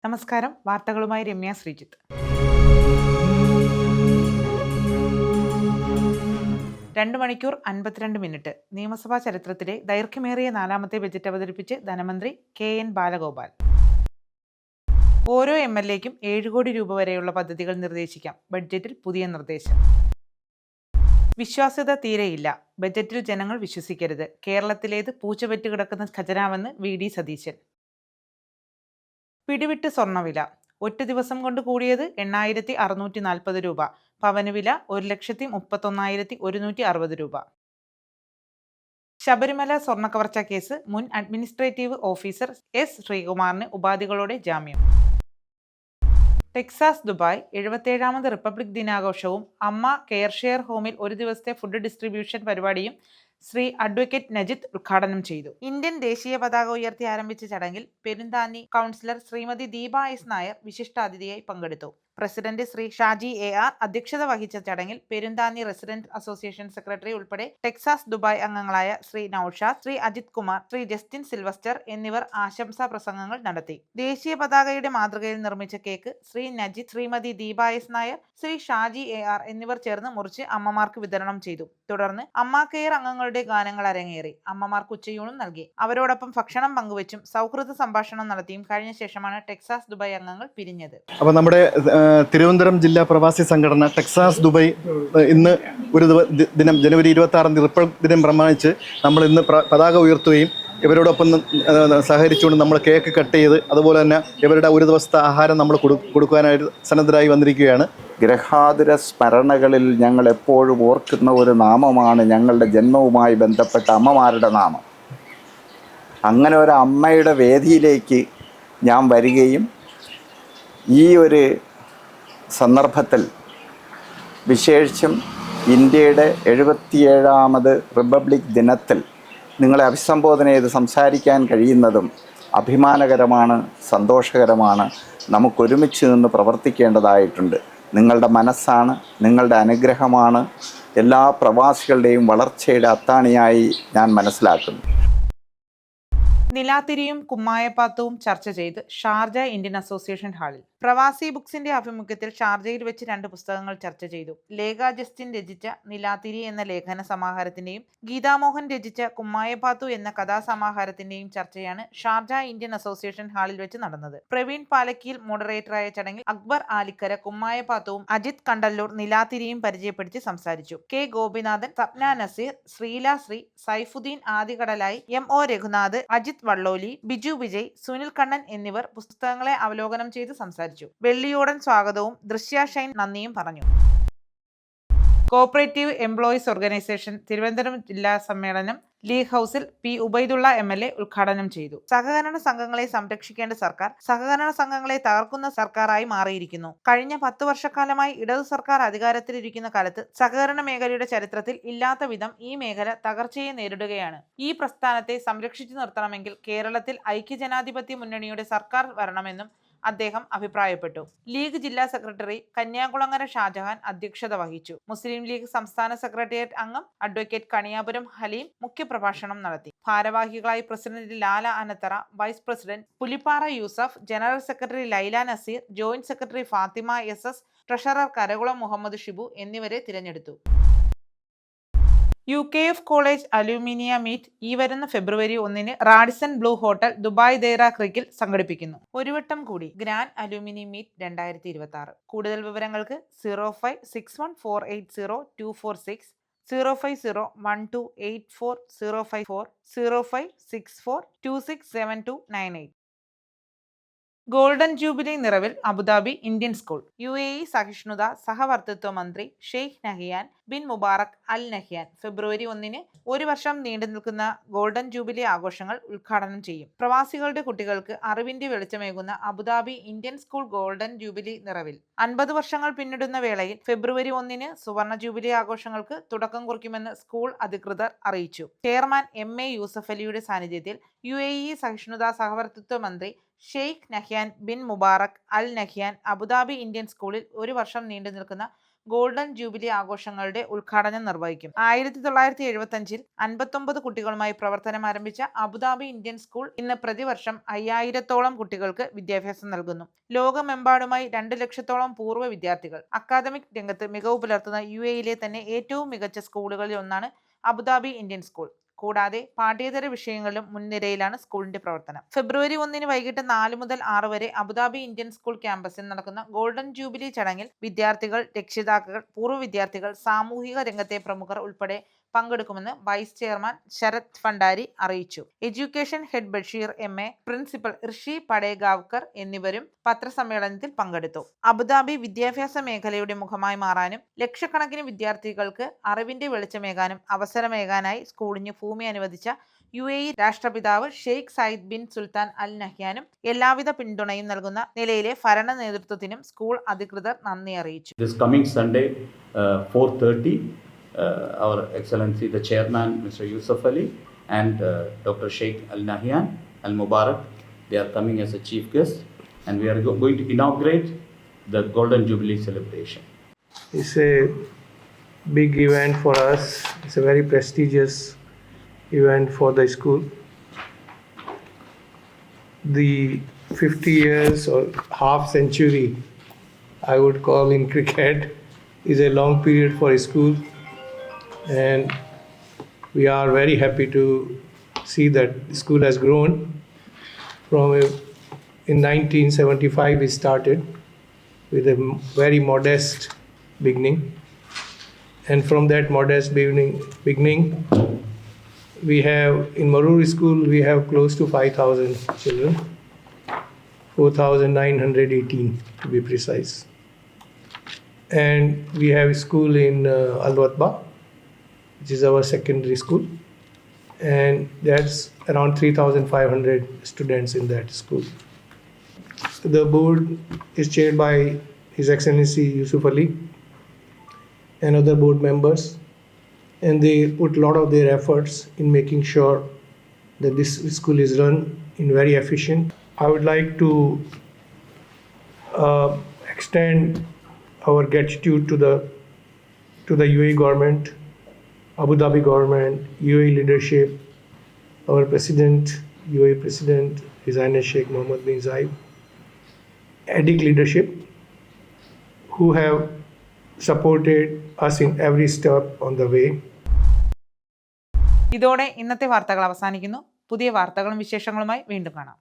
നമസ്കാരം. വാർത്തകളുമായി രമ്യ ശ്രീജിത്ത്. 2 മണിക്കൂർ 52 മിനിറ്റ്. നിയമസഭാ ചരിത്രത്തിലെ ദൈർഘ്യമേറിയ 4ാമത്തെ ബജറ്റ് അവതരിപ്പിച്ച് ധനമന്ത്രി കെ.എൻ. ബാലഗോപാൽ. ഓരോ എം.എൽ.എക്കും 7 കോടി രൂപ വരെയുള്ള പദ്ധതികൾ നിർദ്ദേശിക്കാം. ബഡ്ജറ്റിൽ പുതിയ നിർദ്ദേശം. വിശ്വാസ്യത തീരെയില്ല. ബജറ്റിൽ ജനങ്ങൾ വിശ്വസിക്കരുത്. കേരളത്തിലേത് പൂച്ചപെറ്റ് കിടക്കുന്ന ഖജനാവെന്ന് വി.ഡി. സതീശൻ. പിടിവിട്ട് സ്വർണ്ണവില. ഒറ്റ ദിവസം കൊണ്ട് കൂടിയത് 8,640 രൂപ. പവന് വില 1,31,160 രൂപ. ശബരിമല സ്വർണ്ണക്കവർച്ച കേസ് മുൻ അഡ്മിനിസ്ട്രേറ്റീവ് ഓഫീസർ എസ് ശ്രീകുമാറിന് ഉപാധികളോടെ ജാമ്യം. ടെക്സാസ് ദുബായ് 77ാമത് റിപ്പബ്ലിക് ദിനാഘോഷവും അമ്മ കെയർ ഷെയർ ഹോമിൽ ഒരു ദിവസത്തെ ഫുഡ് ഡിസ്ട്രിബ്യൂഷൻ പരിപാടിയും ശ്രീ അഡ്വക്കേറ്റ് നജിത്ത് ഉദ്ഘാടനം ചെയ്തു. ഇന്ത്യൻ ദേശീയ പതാക ഉയർത്തി ആരംഭിച്ച ചടങ്ങിൽ പെരുന്താന്നി കൗൺസിലർ ശ്രീമതി ദീപ എസ് നായർ വിശിഷ്ടാതിഥിയായി പങ്കെടുത്തു. പ്രസിഡന്റ് ശ്രീ ഷാജി എ.ആർ. അധ്യക്ഷത വഹിച്ച ചടങ്ങിൽ പെരുന്താന്നി റെസിഡന്റ് അസോസിയേഷൻ സെക്രട്ടറി ഉൾപ്പെടെ ടെക്സാസ് ദുബായ് അംഗങ്ങളായ ശ്രീ നൌഷാദ്, ശ്രീ അജിത് കുമാർ, ശ്രീ ജസ്റ്റിൻ സിൽവസ്റ്റർ എന്നിവർ ആശംസാ പ്രസംഗങ്ങൾ നടത്തി. ദേശീയ പതാകയുടെ മാതൃകയിൽ നിർമ്മിച്ച കേക്ക് ശ്രീ നജിത്ത്, ശ്രീമതി ദീപ എസ് നായർ, ശ്രീ ഷാജി എ.ആർ. എന്നിവർ ചേർന്ന് മുറിച്ച് അമ്മമാർക്ക് വിതരണം ചെയ്തു. തുടർന്ന് അമ്മ കെയർ അംഗങ്ങളുടെ ഗാനങ്ങൾ അരങ്ങേറി. അമ്മമാർക്ക് ഉച്ചയൂണും നൽകി. അവരോടൊപ്പം ഭക്ഷണം പങ്കുവച്ചും സൗഹൃദ സംഭാഷണം നടത്തിയും കഴിഞ്ഞ ശേഷമാണ് ടെക്സാസ് ദുബായ് അംഗങ്ങൾ പിരിഞ്ഞത്. അപ്പോൾ നമ്മുടെ തിരുവനന്തപുരം ജില്ലാ പ്രവാസി സംഘടന ടെക്സാസ് ദുബായ് ഇന്ന് ഒരു ദിനം ജനുവരി 26 റിപ്പബ്ലിക് ദിനം പ്രമാണിച്ച് നമ്മൾ ഇന്ന് പതാക ഉയർത്തുകയും ഇവരോടൊപ്പം സഹകരിച്ചുകൊണ്ട് നമ്മൾ കേക്ക് കട്ട് ചെയ്ത് അതുപോലെ തന്നെ ഇവരുടെ ഒരു ദിവസത്തെ ആഹാരം നമ്മൾ കൊടുക്കാനായിട്ട് സന്നദ്ധരായി വന്നിരിക്കുകയാണ്. ഗ്രഹാതുര സ്മരണകളിൽ ഞങ്ങൾ എപ്പോഴും ഓർക്കുന്ന ഒരു നാമമാണ് ഞങ്ങളുടെ ജന്മവുമായി ബന്ധപ്പെട്ട അമ്മമാരുടെ നാമം. അങ്ങനെ ഒരു അമ്മയുടെ വേദിയിലേക്ക് ഞാൻ വരികയും ഈ ഒരു സന്ദർഭത്തിൽ വിശേഷിച്ചും ഇന്ത്യയുടെ 77ാമത് റിപ്പബ്ലിക് ദിനത്തിൽ നിങ്ങളെ അഭിസംബോധന ചെയ്ത് സംസാരിക്കാൻ കഴിയുന്നതും അഭിമാനകരമാണ്, സന്തോഷകരമാണ്. നമുക്കൊരുമിച്ച് നിന്ന് പ്രവർത്തിക്കേണ്ടതായിട്ടുണ്ട്. നിങ്ങളുടെ മനസ്സാണ്, നിങ്ങളുടെ അനുഗ്രഹമാണ് എല്ലാ പ്രവാസികളുടെയും വളർച്ചയുടെ അത്താണിയായി ഞാൻ മനസ്സിലാക്കുന്നു. നിലാത്തിരിയും കുമ്മായപ്പാത്തവും ചർച്ച ചെയ്ത് ഷാർജ ഇന്ത്യൻ അസോസിയേഷൻ ഹാളിൽ. പ്രവാസി ബുക്സിന്റെ ആഭിമുഖ്യത്തിൽ ഷാർജയിൽ വെച്ച് 2 പുസ്തകങ്ങൾ ചർച്ച ചെയ്തു. ലേഖ ജസ്റ്റിൻ രചിച്ച നിലാത്തിരി എന്ന ലേഖന സമാഹാരത്തിന്റെയും ഗീതാമോഹൻ രചിച്ച കുമ്മായപ്പാത്തു എന്ന കഥാസമാഹാരത്തിന്റെയും ചർച്ചയാണ് ഷാർജ ഇന്ത്യൻ അസോസിയേഷൻ ഹാളിൽ വെച്ച് നടന്നത്. പ്രവീൺ പാലക്കിയിൽ മോഡറേറ്ററായ ചടങ്ങിൽ അക്ബർ ആലിക്കര കുമ്മായപ്പാത്തുവും അജിത് കണ്ടല്ലൂർ നിലാത്തിരിയും പരിചയപ്പെടുത്തി സംസാരിച്ചു. കെ ഗോപിനാഥൻ, സപ്ന നസീർ, ശ്രീല ശ്രീ, സൈഫുദ്ദീൻ ആദികടലായി, എം.ഒ. രഘുനാഥ്, അജിത് വള്ളോലി, ബിജു വിജയ്, സുനിൽ കണ്ണൻ എന്നിവർ പുസ്തകങ്ങളെ അവലോകനം ചെയ്ത് സംസാരിച്ചു. വെള്ളിയോടൻ സ്വാഗതവും ദൃശ്യ ഷൈൻ നന്ദിയും പറഞ്ഞു. കോഓപ്പറേറ്റീവ് എംപ്ലോയീസ് ഓർഗനൈസേഷൻ തിരുവനന്തപുരം ജില്ലാ സമ്മേളനം ലീഗ് ഹൗസിൽ പി. ഉബൈദുള്ള എം.എൽ.എ. ഉദ്ഘാടനം ചെയ്തു. സഹകരണ സംഘങ്ങളെ സംരക്ഷിക്കേണ്ട സർക്കാർ സഹകരണ സംഘങ്ങളെ തകർക്കുന്ന സർക്കാരായി മാറിയിരിക്കുന്നു. കഴിഞ്ഞ 10 വർഷക്കാലമായി ഇടതു സർക്കാർ അധികാരത്തിലിരിക്കുന്ന കാലത്ത് സഹകരണ മേഖലയുടെ ചരിത്രത്തിൽ ഇല്ലാത്ത വിധം ഈ മേഖല തകർച്ചയെ നേരിടുകയാണ്. ഈ പ്രസ്ഥാനത്തെ സംരക്ഷിച്ചു നിർത്തണമെങ്കിൽ കേരളത്തിൽ ഐക്യജനാധിപത്യ മുന്നണിയുടെ സർക്കാർ വരണമെന്നും അദ്ദേഹം അഭിപ്രായപ്പെട്ടു. ലീഗ് ജില്ലാ സെക്രട്ടറി കന്യാകുളങ്ങര ഷാജഹാൻ അധ്യക്ഷത വഹിച്ചു. മുസ്ലിം ലീഗ് സംസ്ഥാന സെക്രട്ടേറിയറ്റ് അംഗം അഡ്വക്കേറ്റ് കണിയാപുരം ഹലീം മുഖ്യപ്രഭാഷണം നടത്തി. ഭാരവാഹികളായി president Lala Anathara, vice president Pulippara Yusuf, general secretary Laila Naseer, joint secretary Fathima S, treasurer Karakulam Muhammad Shibu എന്നിവരെ തിരഞ്ഞെടുത്തു. UKF കോളേജ് അലൂമിനിയ മീറ്റ് ഈ വരുന്ന February 1 Radisson Blu hotel Dubai Deira ക്രീക്കിൽ സംഘടിപ്പിക്കുന്നു. ഒരു വട്ടം കൂടി ഗ്രാൻഡ് അലൂമിനി മീറ്റ് 2026. കൂടുതൽ വിവരങ്ങൾക്ക് 0561480246, 05012840540, 0564267298. ഗോൾഡൻ ജൂബിലി നിറവിൽ അബുദാബി ഇന്ത്യൻ സ്കൂൾ. UAE സഹിഷ്ണുത സഹവർത്തിത്വ മന്ത്രി Sheikh Nahyan bin Mubarak Al Nahyan February 1 ഒരു വർഷം നീണ്ടു നിൽക്കുന്ന ഗോൾഡൻ ജൂബിലി ആഘോഷങ്ങൾ ഉദ്ഘാടനം ചെയ്യും. പ്രവാസികളുടെ കുട്ടികൾക്ക് അറിവിന്റെ വെളിച്ചമേകുന്ന Abu Dhabi Indian school golden jubilee നിറവിൽ 50 വർഷങ്ങൾ പിന്നിടുന്ന വേളയിൽ ഫെബ്രുവരി 1 സുവർണ ജൂബിലി ആഘോഷങ്ങൾക്ക് തുടക്കം കുറിക്കുമെന്ന് സ്കൂൾ അധികൃതർ അറിയിച്ചു. Chairman M.A. യൂസഫ് അലിയുടെ സാന്നിധ്യത്തിൽ UAE സഹിഷ്ണുത സഹവർത്തിത്വ മന്ത്രി Sheikh Nahyan bin Mubarak Al Nahyan Abu Dhabi Indian സ്കൂളിൽ ഒരു വർഷം നീണ്ടു നിൽക്കുന്ന ഗോൾഡൻ ജൂബിലി ആഘോഷങ്ങളുടെ ഉദ്ഘാടനം നിർവഹിക്കും. 1975 59 കുട്ടികളുമായി പ്രവർത്തനം ആരംഭിച്ച അബുദാബി ഇന്ത്യൻ സ്കൂൾ ഇന്ന് പ്രതിവർഷം 5000-ഓളം കുട്ടികൾക്ക് വിദ്യാഭ്യാസം നൽകുന്നു. ലോകമെമ്പാടുമായി 2 ലക്ഷത്തോളം പൂർവ്വ വിദ്യാർത്ഥികൾ. അക്കാദമിക് രംഗത്ത് മികവ് പുലർത്തുന്ന UAE-യിലെ തന്നെ ഏറ്റവും മികച്ച സ്കൂളുകളിൽ ഒന്നാണ് അബുദാബി ഇന്ത്യൻ സ്കൂൾ. കൂടാതെ പാഠ്യേതര വിഷയങ്ങളിലും മുൻനിരയിലാണ് സ്കൂളിന്റെ പ്രവർത്തനം. ഫെബ്രുവരി 1 വൈകിട്ട് 4 മുതൽ 6 വരെ അബുദാബി ഇന്ത്യൻ സ്കൂൾ ക്യാമ്പസിൽ നടക്കുന്ന ഗോൾഡൻ ജൂബിലി ചടങ്ങിൽ വിദ്യാർത്ഥികൾ, രക്ഷിതാക്കൾ, പൂർവ്വ വിദ്യാർത്ഥികൾ, സാമൂഹിക രംഗത്തെ പ്രമുഖർ ഉൾപ്പെടെ പങ്കെടുക്കുമെന്ന് വൈസ് ചെയർമാൻ ശരത് ഭണ്ഡാരി അറിയിച്ചു. Education head Basheer MA, principal Rishi Padegaonkar എന്നിവരും പത്രസമ്മേളനത്തിൽ പങ്കെടുത്തു. അബുദാബി വിദ്യാഭ്യാസ മേഖലയുടെ മുഖമായി മാറാനും ലക്ഷക്കണക്കിന് വിദ്യാർത്ഥികൾക്ക് അറിവിന്റെ വെളിച്ചമേകാനും അവസരമേകാനായി സ്കൂളിന് ഭൂമി അനുവദിച്ച UAE രാഷ്ട്രപിതാവ് ഷെയ്ഖ് സയ്യിദ് ബിൻ സുൽത്താൻ അൽ നഹ്യാനും എല്ലാവിധ പിന്തുണയും നൽകുന്ന നിലയിലെ ഭരണ നേതൃത്വത്തിനും സ്കൂൾ അധികൃതർ നന്ദി അറിയിച്ചു. This coming Sunday, 4:30, our Excellency the Chairman Mr. Yusuf Ali and Dr. Sheikh Al Nahyan Al Mubarak, they are coming as a chief guest, and we are going to inaugurate the Golden Jubilee celebration. It's a big event for us. It's a very prestigious event for the school. The 50 years or half century, I would call in cricket, is a long period for a school, and we are very happy to see that the school has grown from in 1975 we started with a very modest beginning, and from that modest beginning we have in Marur school we have close to 5,000 children, 4,918 to be precise, and we have a school in Al-Watba, which is our secondary school, and that's around 3,500 students in that school. The board is chaired by His Excellency Yusuf Ali and other board members, and they put a lot of their efforts in making sure that this school is run in very efficient. I would like to extend our gratitude to the UAE government, Abu Dhabi government, UAE leadership, our president, UAE President His Highness Sheikh Mohammed bin Zayed, ADIC leadership, who have supported us in every step on the way. ഇതോടെ ഇന്നത്തെ വാർത്തകൾ അവസാനിക്കുന്നു. പുതിയ വാർത്തകളും വിശേഷങ്ങളുമായി വീണ്ടും കാണാം.